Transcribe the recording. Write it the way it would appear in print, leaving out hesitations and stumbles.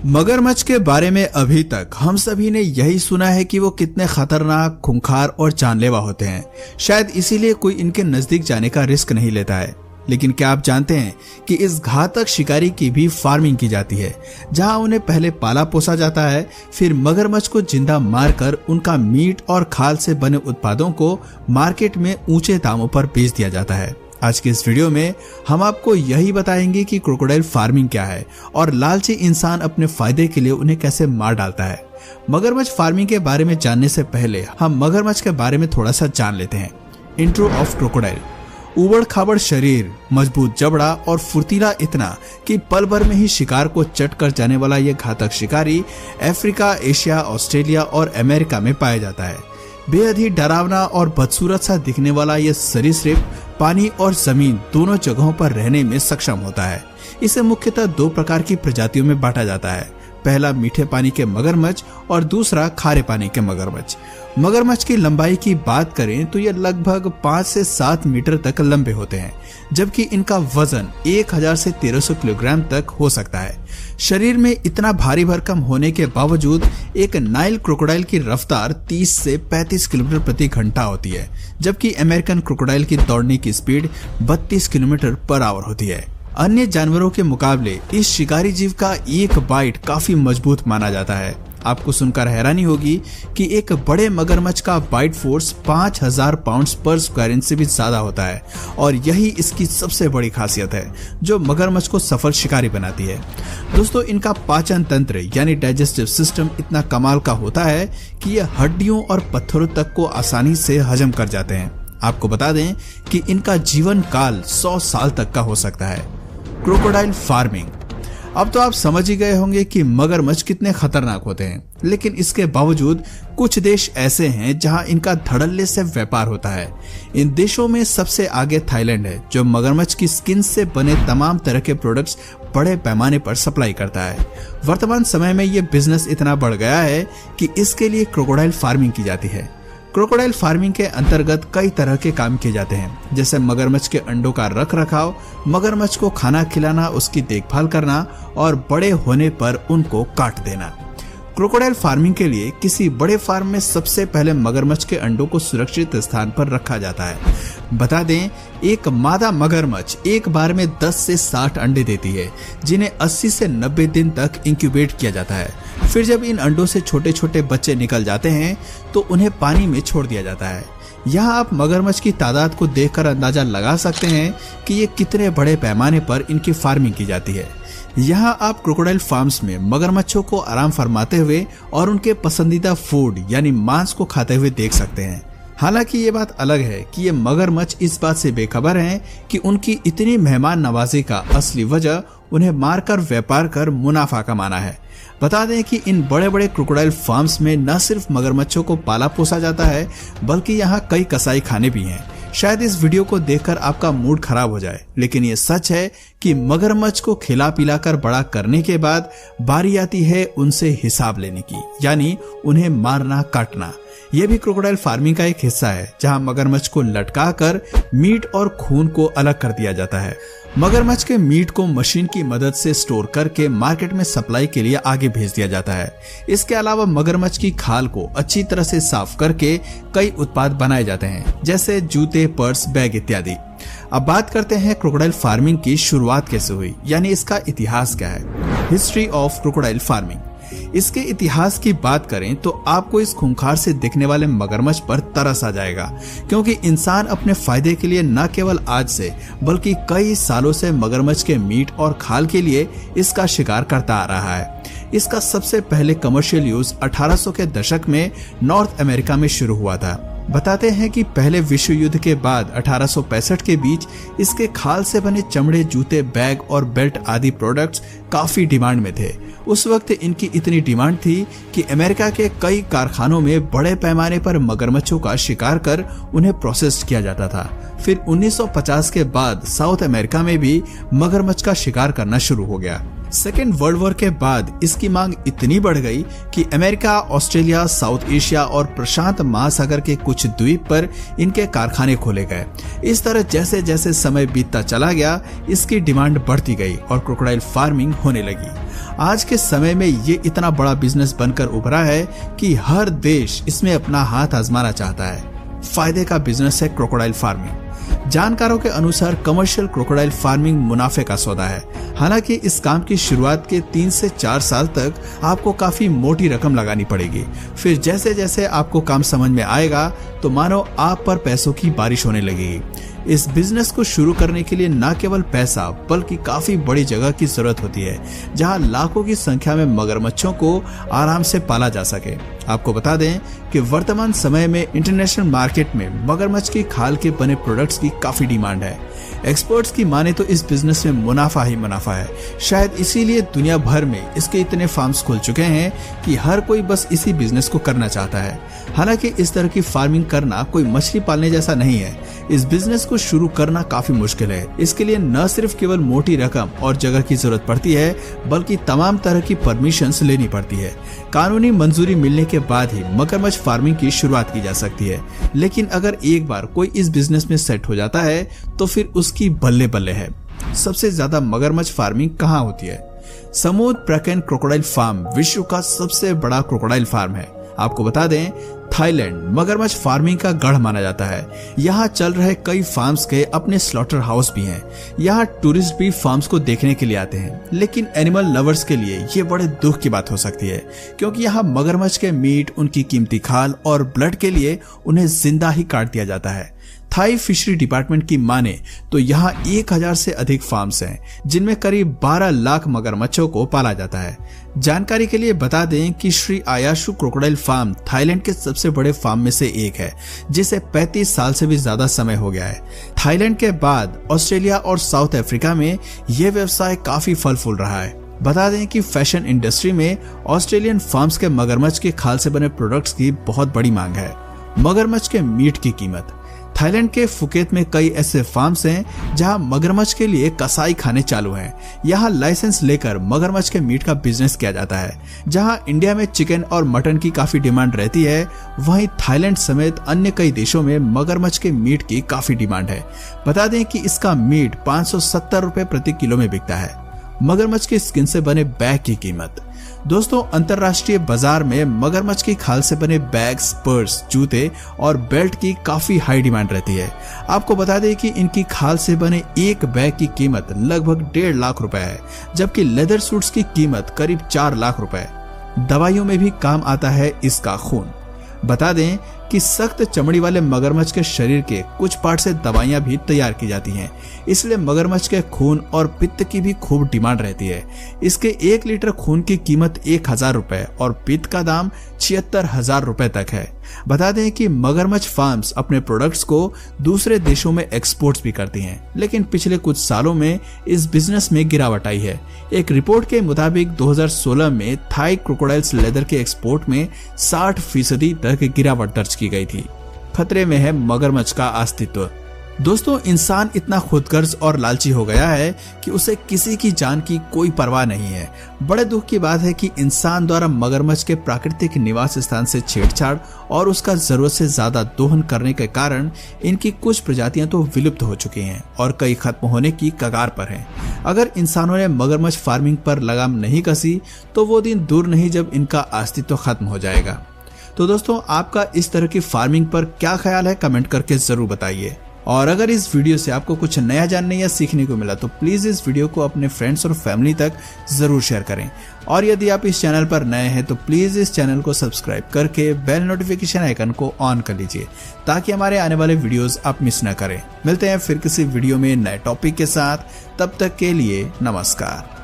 मगरमच्छ के बारे में अभी तक हम सभी ने यही सुना है कि वो कितने खतरनाक, खूंखार और जानलेवा होते हैं। शायद इसीलिए कोई इनके नजदीक जाने का रिस्क नहीं लेता है। लेकिन क्या आप जानते हैं कि इस घातक शिकारी की भी फार्मिंग की जाती है, जहां उन्हें पहले पाला पोसा जाता है, फिर मगरमच्छ को जिंदा मारकर उनका मीट और खाल से बने उत्पादों को मार्केट में ऊंचे दामों पर बेच दिया जाता है। आज के इस वीडियो में हम आपको यही बताएंगे कि क्रोकोडाइल फार्मिंग क्या है और लालची इंसान अपने फायदे के लिए उन्हें कैसे मार डालता है। मगरमच्छ फार्मिंग के बारे में जानने से पहले हम मगरमच्छ के बारे में थोड़ा सा जान लेते हैं। Intro of crocodile. उबड़ खाबड़ शरीर, मजबूत जबड़ा और फुर्तीला इतना कि पल भर में ही शिकार को चट कर जाने वाला यह घातक शिकारी अफ्रीका, एशिया, ऑस्ट्रेलिया और अमेरिका में पाया जाता है। बेहद ही डरावना और बदसूरत सा दिखने वाला यह सरीसृप पानी और जमीन दोनों जगहों पर रहने में सक्षम होता है। इसे मुख्यतः दो प्रकार की प्रजातियों में बांटा जाता है। पहला मीठे पानी के मगरमच्छ और दूसरा खारे पानी के मगरमच्छ। मगरमच्छ की लंबाई की बात करें तो ये लगभग 5 से 7 मीटर तक लंबे होते हैं, जबकि इनका वजन 1000 से 1300 किलोग्राम तक हो सकता है। शरीर में इतना भारी भरकम होने के बावजूद एक नाइल क्रोकोडाइल की रफ्तार 30 से 35 किलोमीटर प्रति घंटा होती है, जबकि अमेरिकन क्रोकोडाइल की दौड़ने की स्पीड 32 किलोमीटर पर आवर होती है। अन्य जानवरों के मुकाबले इस शिकारी जीव का एक बाइट काफी मजबूत माना जाता है। आपको सुनकर हैरानी होगी कि एक बड़े मगरमच्छ का बाइट फोर्स 5000 पाउंड पर स्क्वायर इंच से भी ज्यादा होता है और यही इसकी सबसे बड़ी खासियत है जो मगरमच्छ को सफल शिकारी बनाती है। दोस्तों, इनका पाचन तंत्र यानी डाइजेस्टिव सिस्टम इतना कमाल का होता है कि ये हड्डियों और पत्थरों तक को आसानी से हजम कर जाते हैं। आपको बता दें कि इनका जीवन काल 100 साल तक का हो सकता है। Crocodile farming. अब तो आप समझ ही गए होंगे कि मगरमच्छ कितने खतरनाक होते हैं, लेकिन इसके बावजूद कुछ देश ऐसे हैं जहां इनका धड़ल्ले से व्यापार होता है। इन देशों में सबसे आगे थाईलैंड है, जो मगरमच्छ की स्किन से बने तमाम तरह के प्रोडक्ट्स बड़े पैमाने पर सप्लाई करता है। वर्तमान समय में ये बिजनेस इतना बढ़ गया है कि इसके लिए क्रोकोडाइल फार्मिंग की जाती है। क्रोकोडाइल फार्मिंग के अंतर्गत कई तरह के काम किए जाते हैं, जैसे मगरमच्छ के अंडों का रख रखाव, मगरमच्छ को खाना खिलाना, उसकी देखभाल करना और बड़े होने पर उनको काट देना। क्रोकोडाइल फार्मिंग के लिए किसी बड़े फार्म में सबसे पहले मगरमच्छ के अंडों को सुरक्षित स्थान पर रखा जाता है। बता दें, एक मादा मगरमच्छ एक बार में 10 से 60 अंडे देती है, जिन्हें 80 से 90 दिन तक इंक्यूबेट किया जाता है। फिर जब इन अंडों से छोटे छोटे बच्चे निकल जाते हैं तो उन्हें पानी में छोड़ दिया जाता है। यहाँ आप मगरमच्छ की तादाद को देखकर अंदाजा लगा सकते हैं कि ये कितने बड़े पैमाने पर इनकी फार्मिंग की जाती है। यहाँ आप क्रोकोडाइल फार्म्स में मगरमच्छों को आराम फरमाते हुए और उनके पसंदीदा फूड यानी मांस को खाते हुए देख सकते हैं। हालांकि ये बात अलग है कि ये मगरमच्छ इस बात से बेखबर हैं कि उनकी इतनी मेहमान नवाजी का असली वजह उन्हें मारकर व्यापार कर मुनाफा कमाना है। बता दें कि इन बड़े बड़े क्रोकोडाइल फार्म्स में न सिर्फ मगरमच्छों को पाला पोसा जाता है, बल्कि यहाँ कई कसाई खाने भी हैं। शायद इस वीडियो को देखकर आपका मूड खराब हो जाए, लेकिन ये सच है कि मगरमच्छ को खिला पिलाकर बड़ा करने के बाद बारी आती है उनसे हिसाब लेने की, यानी उन्हें मारना काटना। यह भी क्रोकोडाइल फार्मिंग का एक हिस्सा है, जहां मगरमच्छ को लटकाकर मीट और खून को अलग कर दिया जाता है। मगरमच्छ के मीट को मशीन की मदद से स्टोर करके मार्केट में सप्लाई के लिए आगे भेज दिया जाता है। इसके अलावा मगरमच्छ की खाल को अच्छी तरह से साफ करके कई उत्पाद बनाए जाते हैं, जैसे जूते, पर्स, बैग इत्यादि। अब बात करते हैं क्रोकोडाइल फार्मिंग की शुरुआत कैसे हुई, यानी इसका इतिहास क्या है। History of crocodile farming. इसके इतिहास की बात करें तो आपको इस खूंखार से दिखने वाले मगरमच्छ पर तरस आ जाएगा, क्योंकि इंसान अपने फायदे के लिए न केवल आज से बल्कि कई सालों से मगरमच्छ के मीट और खाल के लिए इसका शिकार करता आ रहा है। इसका सबसे पहले कमर्शियल यूज 1800 के दशक में नॉर्थ अमेरिका में शुरू हुआ था। बताते हैं कि पहले विश्व युद्ध के बाद 1865 के बीच इसके खाल से बने चमड़े, जूते, बैग और बेल्ट आदि प्रोडक्ट्स काफी डिमांड में थे। उस वक्त इनकी इतनी डिमांड थी कि अमेरिका के कई कारखानों में बड़े पैमाने पर मगरमच्छों का शिकार कर उन्हें प्रोसेस किया जाता था। फिर 1950 के बाद साउथ अमेरिका में भी मगरमच्छ का शिकार करना शुरू हो गया। सेकेंड वर्ल्ड वॉर के बाद इसकी मांग इतनी बढ़ गई कि अमेरिका, ऑस्ट्रेलिया, साउथ एशिया और प्रशांत महासागर के कुछ द्वीप पर इनके कारखाने खोले गए। इस तरह जैसे जैसे समय बीतता चला गया, इसकी डिमांड बढ़ती गई और क्रोकोडाइल फार्मिंग होने लगी। आज के समय में ये इतना बड़ा बिजनेस बनकर उभरा है कि हर देश इसमें अपना हाथ आजमाना चाहता है। फायदे का बिजनेस है क्रोकोडाइल फार्मिंग। जानकारों के अनुसार कमर्शियल क्रोकोडाइल फार्मिंग मुनाफे का सौदा है। हालांकि इस काम की शुरुआत के 3 से 4 साल तक आपको काफी मोटी रकम लगानी पड़ेगी। फिर जैसे जैसे आपको काम समझ में आएगा तो मानो आप पर पैसों की बारिश होने लगेगी। इस बिजनेस को शुरू करने के लिए न केवल पैसा बल्कि काफी बड़ी जगह की जरूरत होती है, जहां लाखों की संख्या में मगरमच्छों को आराम से पाला जा सके। आपको बता दें कि वर्तमान समय में इंटरनेशनल मार्केट में मगरमच्छ की खाल के बने प्रोडक्ट्स की काफी डिमांड है। एक्सपर्ट्स की माने तो इस बिजनेस में मुनाफा ही मुनाफा है। शायद इसीलिए दुनिया भर में इसके इतने फार्म्स खुल चुके हैं कि हर कोई बस इसी बिजनेस को करना चाहता है। हालांकि इस तरह की फार्मिंग करना कोई मछली पालने जैसा नहीं है। इस बिजनेस को शुरू करना काफी मुश्किल है। इसके लिए न सिर्फ केवल मोटी रकम और जगह की जरूरत पड़ती है, बल्कि तमाम तरह की परमिशंस लेनी पड़ती है। कानूनी मंजूरी मिलने के बाद ही मगरमच्छ फार्मिंग की शुरुआत की जा सकती है। लेकिन अगर एक बार कोई इस बिजनेस में सेट हो जाता है तो फिर उसकी बल्ले बल्ले है। सबसे ज्यादा मगरमच्छ फार्मिंग कहाँ होती है? समुद्र प्रकन क्रोकोडाइल फार्म विश्व का सबसे बड़ा क्रोकोडाइल फार्म है। आपको बता दें, थाईलैंड मगरमच्छ फार्मिंग का गढ़ माना जाता है। यहाँ चल रहे कई फार्म्स के अपने स्लॉटर हाउस भी हैं। यहाँ टूरिस्ट भी फार्म्स को देखने के लिए आते हैं। लेकिन एनिमल लवर्स के लिए ये बड़े दुख की बात हो सकती है, क्योंकि यहाँ मगरमच्छ के मीट, उनकी कीमती खाल और ब्लड के लिए उन्हें जिंदा ही काट दिया जाता है। थाई फिशरी डिपार्टमेंट की माने तो यहाँ 1000 से अधिक फार्म्स हैं, जिनमें करीब 12 लाख मगरमच्छों को पाला जाता है। जानकारी के लिए बता दें कि श्री आयाशु क्रोकोडाइल फार्म थाईलैंड के सबसे बड़े फार्म में से एक है, जिसे 35 साल से भी ज्यादा समय हो गया है। थाईलैंड के बाद ऑस्ट्रेलिया और साउथ अफ्रीका में यह व्यवसाय काफी फल फूल रहा है। बता दें कि फैशन इंडस्ट्री में ऑस्ट्रेलियन फार्म्स के मगरमच्छ के खाल से बने प्रोडक्ट्स की बहुत बड़ी मांग है। मगरमच्छ के मीट की कीमत। थाईलैंड के फुकेत में कई ऐसे फार्म्स हैं जहां मगरमच्छ के लिए कसाई खाने चालू हैं। यहां लाइसेंस लेकर मगरमच्छ के मीट का बिजनेस किया जाता है। जहां इंडिया में चिकन और मटन की काफी डिमांड रहती है, वहीं थाईलैंड समेत अन्य कई देशों में मगरमच्छ के मीट की काफी डिमांड है। बता दें कि इसका मीट 570 रुपए प्रति किलो में बिकता है। मगरमच्छ की स्किन से बने बैग की कीमत। दोस्तों, अंतरराष्ट्रीय बाजार में मगरमच्छ की खाल से बने बैग्स, पर्स, जूते और बेल्ट की काफी हाई डिमांड रहती है। आपको बता दें कि इनकी खाल से बने एक बैग की कीमत लगभग 1.5 लाख रुपए है, जबकि लेदर सूट्स की कीमत करीब 4 लाख रुपए। दवाइयों में भी काम आता है इसका खून। बता दें कि सख्त चमड़ी वाले मगरमच्छ के शरीर के कुछ पार्ट से दवाइयां भी तैयार की जाती हैं। इसलिए मगरमच्छ के खून और पित्त की भी खूब डिमांड रहती है। इसके 1 लीटर खून की कीमत 1000 रुपए और पित्त का दाम 76,000 रुपए तक है। बता दें कि मगरमच्छ फार्म्स अपने प्रोडक्ट्स को दूसरे देशों में एक्सपोर्ट भी करती हैं, लेकिन पिछले कुछ सालों में इस बिजनेस में गिरावट आई है। एक रिपोर्ट के मुताबिक 2016 में थाई क्रोकोडाइल्स लेदर के एक्सपोर्ट में 60% तक गिरावट दर्ज की गई थी। खतरे में है मगरमच्छ का अस्तित्व। दोस्तों, इंसान इतना खुदगर्ज और लालची हो गया है कि उसे किसी की जान की कोई परवाह नहीं है। बड़े दुख की बात है कि इंसान द्वारा मगरमच्छ के प्राकृतिक निवास स्थान से छेड़छाड़ और उसका जरूरत से ज्यादा दोहन करने के कारण इनकी कुछ प्रजातियां तो विलुप्त हो चुकी हैं और कई खत्म होने की कगार पर हैं। अगर इंसानों ने मगरमच्छ फार्मिंग पर लगाम नहीं कसी तो वो दिन दूर नहीं जब इनका अस्तित्व खत्म हो जाएगा। तो दोस्तों, आपका इस तरह की फार्मिंग पर क्या ख्याल है, कमेंट करके जरूर बताइए। और अगर इस वीडियो से आपको कुछ नया जानने या सीखने को मिला तो प्लीज इस वीडियो को अपने फ्रेंड्स और फैमिली तक जरूर शेयर करें। और यदि आप इस चैनल पर नए हैं तो प्लीज इस चैनल को सब्सक्राइब करके बेल नोटिफिकेशन आइकन को ऑन कर लीजिए, ताकि हमारे आने वाले वीडियोस आप मिस न करें। मिलते हैं फिर किसी वीडियो में नए टॉपिक के साथ। तब तक के लिए नमस्कार।